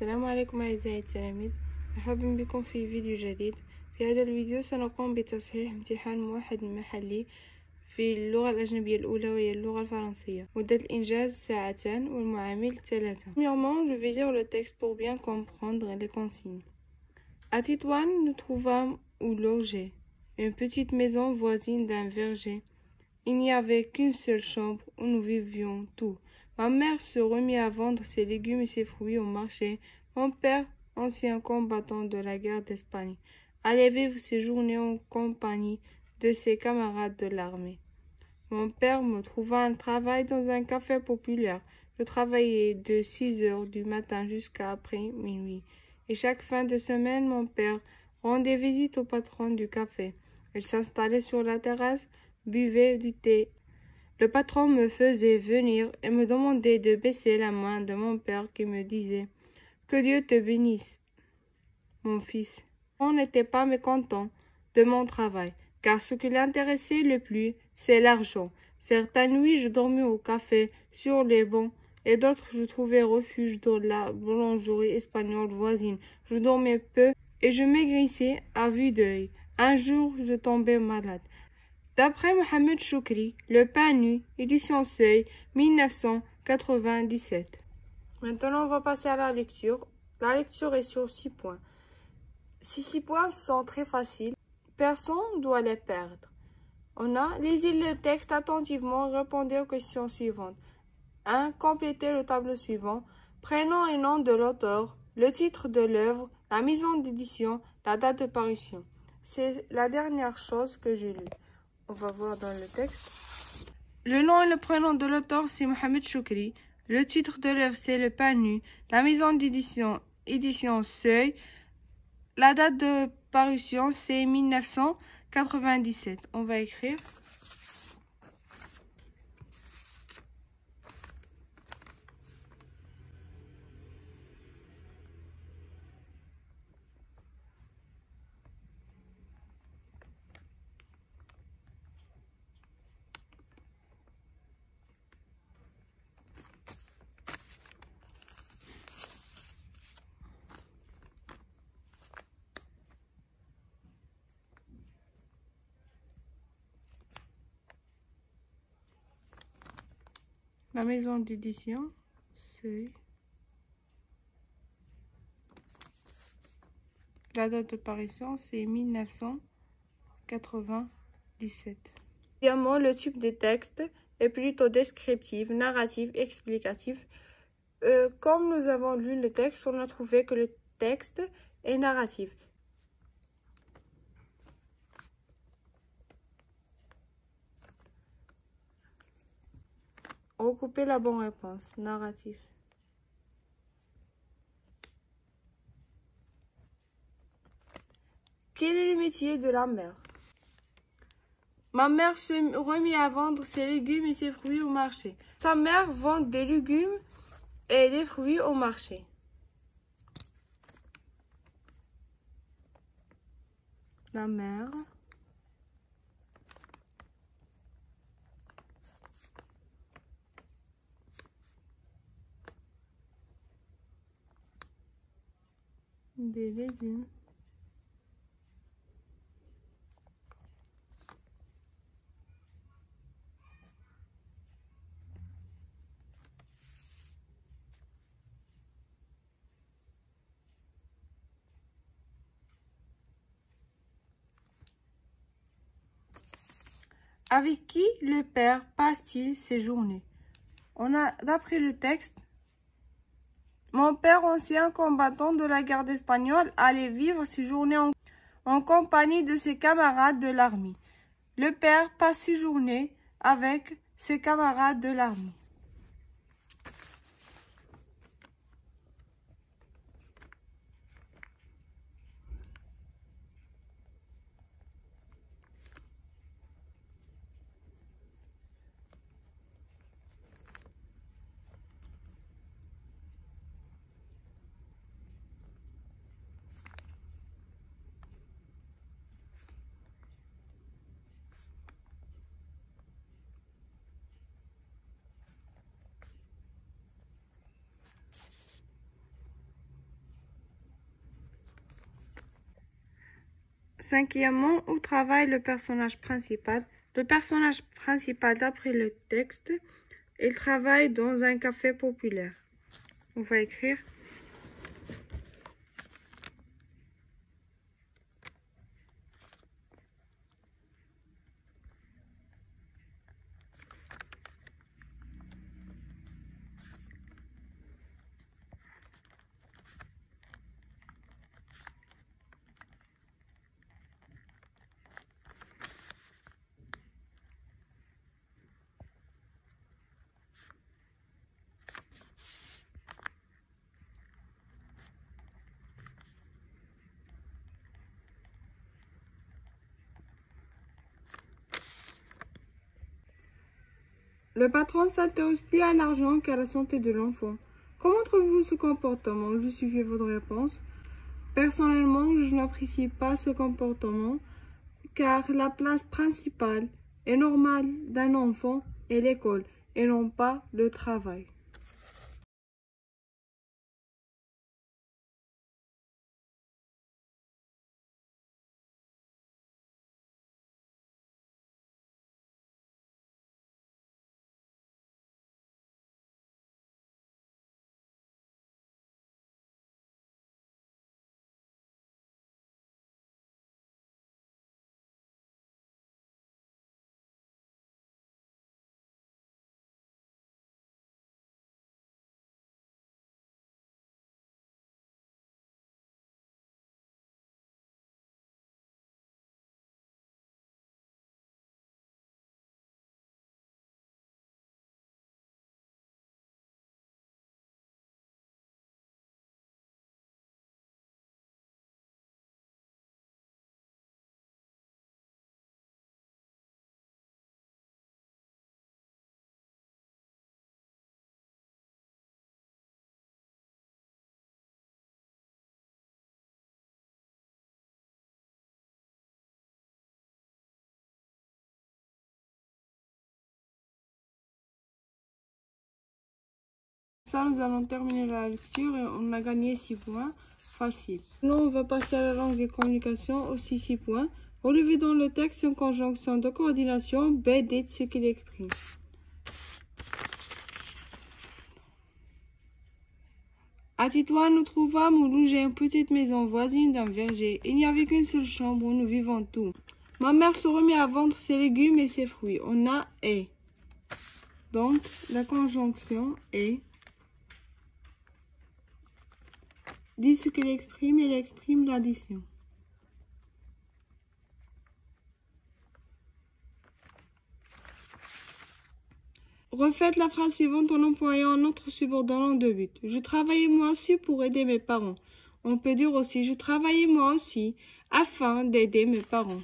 السلام عليكم أعزائي التلاميذ، مرحبا بكم في فيديو جديد. في هذا الفيديو سنقوم بتصحيح امتحان موحد محلي في اللغة الأجنبية الأولى وهي اللغة الفرنسية. مدة الإنجاز 2 ساعات والمعامل 3. Premièrement, je vais lire le texte pour bien comprendre les consignes. À Tétouan, nous trouvâmes où loger, une petite maison voisine d'un verger. Il n'y avait qu'une seule chambre où nous vivions tous. Ma mère se remit à vendre ses légumes et ses fruits au marché. Mon père, ancien combattant de la guerre d'Espagne, allait vivre ses journées en compagnie de ses camarades de l'armée. Mon père me trouva un travail dans un café populaire. Je travaillais de 6 heures du matin jusqu'à après minuit. Et chaque fin de semaine, mon père rendait visite au patron du café. Il s'installait sur la terrasse, buvait du thé. Le patron me faisait venir et me demandait de baisser la main de mon père qui me disait « Que Dieu te bénisse, mon fils ». On n'était pas mécontent de mon travail, car ce qui l'intéressait le plus, c'est l'argent. Certaines nuits, je dormais au café, sur les bancs, et d'autres, je trouvais refuge dans la boulangerie espagnole voisine. Je dormais peu et je maigrissais à vue d'œil. Un jour, je tombais malade. D'après Mohamed Choukri, Le pain nu, édition Seuil, 1997. Maintenant, on va passer à la lecture. La lecture est sur 6 points. Ces 6 points sont très faciles. Personne ne doit les perdre. On a lisez le texte attentivement, répondez aux questions suivantes. 1. Complétez le tableau suivant. Prénom et nom de l'auteur, le titre de l'œuvre, la maison d'édition, la date de parution. C'est la dernière chose que j'ai lue. On va voir dans le texte. Le nom et le prénom de l'auteur, c'est Mohamed Choukri. Le titre de l'œuvre, c'est Le pain nu. La maison d'édition, édition Seuil. La date de parution, c'est 1997. On va écrire. La maison d'édition, c'est la date de parution, c'est 1997. Évidemment, le type de texte est plutôt descriptif, narratif, explicatif. Comme nous avons lu le texte, on a trouvé que le texte est narratif. Recoupez la bonne réponse. Narratif. Quel est le métier de la mère? Ma mère se remit à vendre ses légumes et ses fruits au marché. Sa mère vend des légumes et des fruits au marché. La mère des légumes Avec qui le père passe-t-il ses journées? On a, d'après le texte, mon père, ancien combattant de la guerre espagnole, allait vivre ses journées en compagnie de ses camarades de l'armée. Le père passe ses journées avec ses camarades de l'armée. Cinquièmement, où travaille le personnage principal? Le personnage principal, d'après le texte, il travaille dans un café populaire. On va écrire. Le patron s'intéresse plus à l'argent qu'à la santé de l'enfant. Comment trouvez-vous ce comportement? Justifiez votre réponse. Personnellement, je n'apprécie pas ce comportement car la place principale et normale d'un enfant est l'école et non pas le travail. Ça, nous allons terminer la lecture et on a gagné 6 points. Facile. Maintenant, on va passer à la langue de communication, aussi 6 points. Relevez dans le texte une conjonction de coordination. B dit ce qu'il exprime. À Titoine, nous trouvâmes où logeait une petite maison voisine d'un verger. Il n'y avait qu'une seule chambre où nous vivons tous. Ma mère se remit à vendre ses légumes et ses fruits. On a et. Donc, la conjonction est dit ce qu'il exprime, il exprime l'addition. Refaites la phrase suivante en employant un autre subordonnant de but. Je travaillais moi aussi pour aider mes parents. On peut dire aussi je travaillais moi aussi afin d'aider mes parents.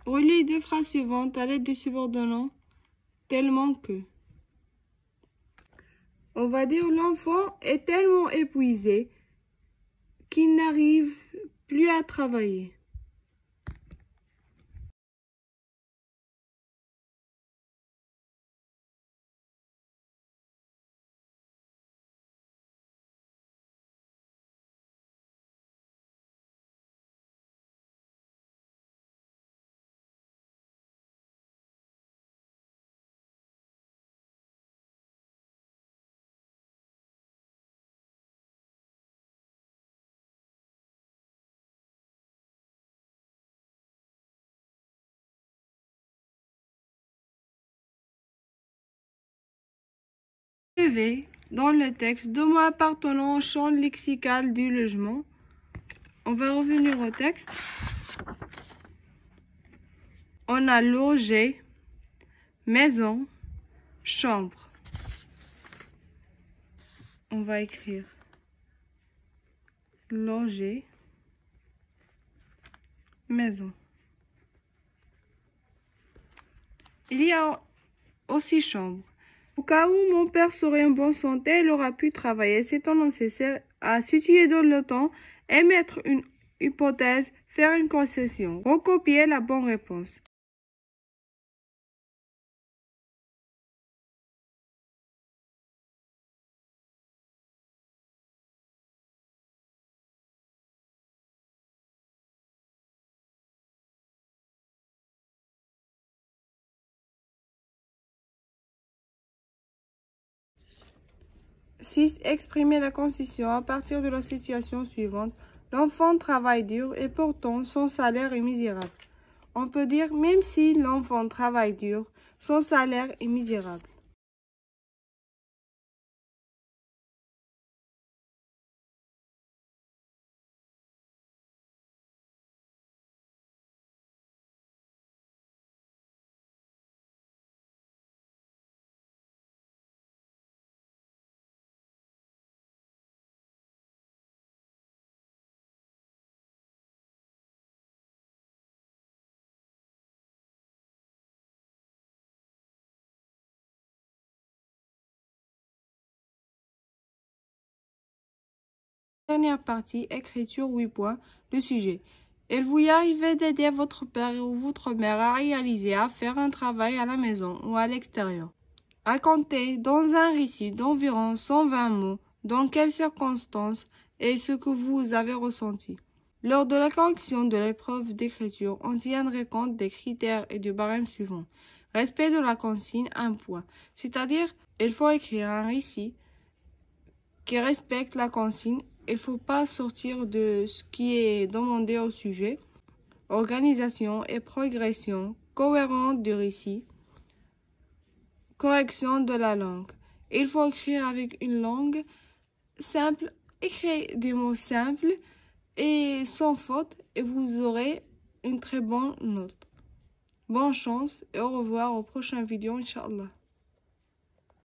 Relis les deux phrases suivantes à l'aide du subordonnant tellement que. On va dire l'enfant est tellement épuisé qu'il n'arrive plus à travailler. Dans le texte, deux mots appartenant au champ lexical du logement. On va revenir au texte. On a logé, maison, chambre. On va écrire loger, maison. Il y a aussi chambre. Au cas où mon père serait en bonne santé, il aura pu travailler. C'est temps nécessaire à situer dans le temps, émettre une hypothèse, faire une concession, recopier la bonne réponse. Six. Exprimer la concession à partir de la situation suivante. L'enfant travaille dur et pourtant son salaire est misérable. On peut dire même si l'enfant travaille dur, son salaire est misérable. Dernière partie, écriture 8 points, le sujet. Il vous y arrivait d'aider votre père ou votre mère à réaliser, à faire un travail à la maison ou à l'extérieur. Racontez dans un récit d'environ 120 mots dans quelles circonstances et ce que vous avez ressenti. Lors de la correction de l'épreuve d'écriture, on tiendrait compte des critères et du barème suivant. Respect de la consigne, 1 point. C'est-à-dire, il faut écrire un récit qui respecte la consigne. Il ne faut pas sortir de ce qui est demandé au sujet. Organisation et progression cohérente du récit. Correction de la langue. Il faut écrire avec une langue simple. Écrivez des mots simples et sans faute et vous aurez une très bonne note. Bonne chance et au revoir aux prochaines vidéos, Inch'Allah.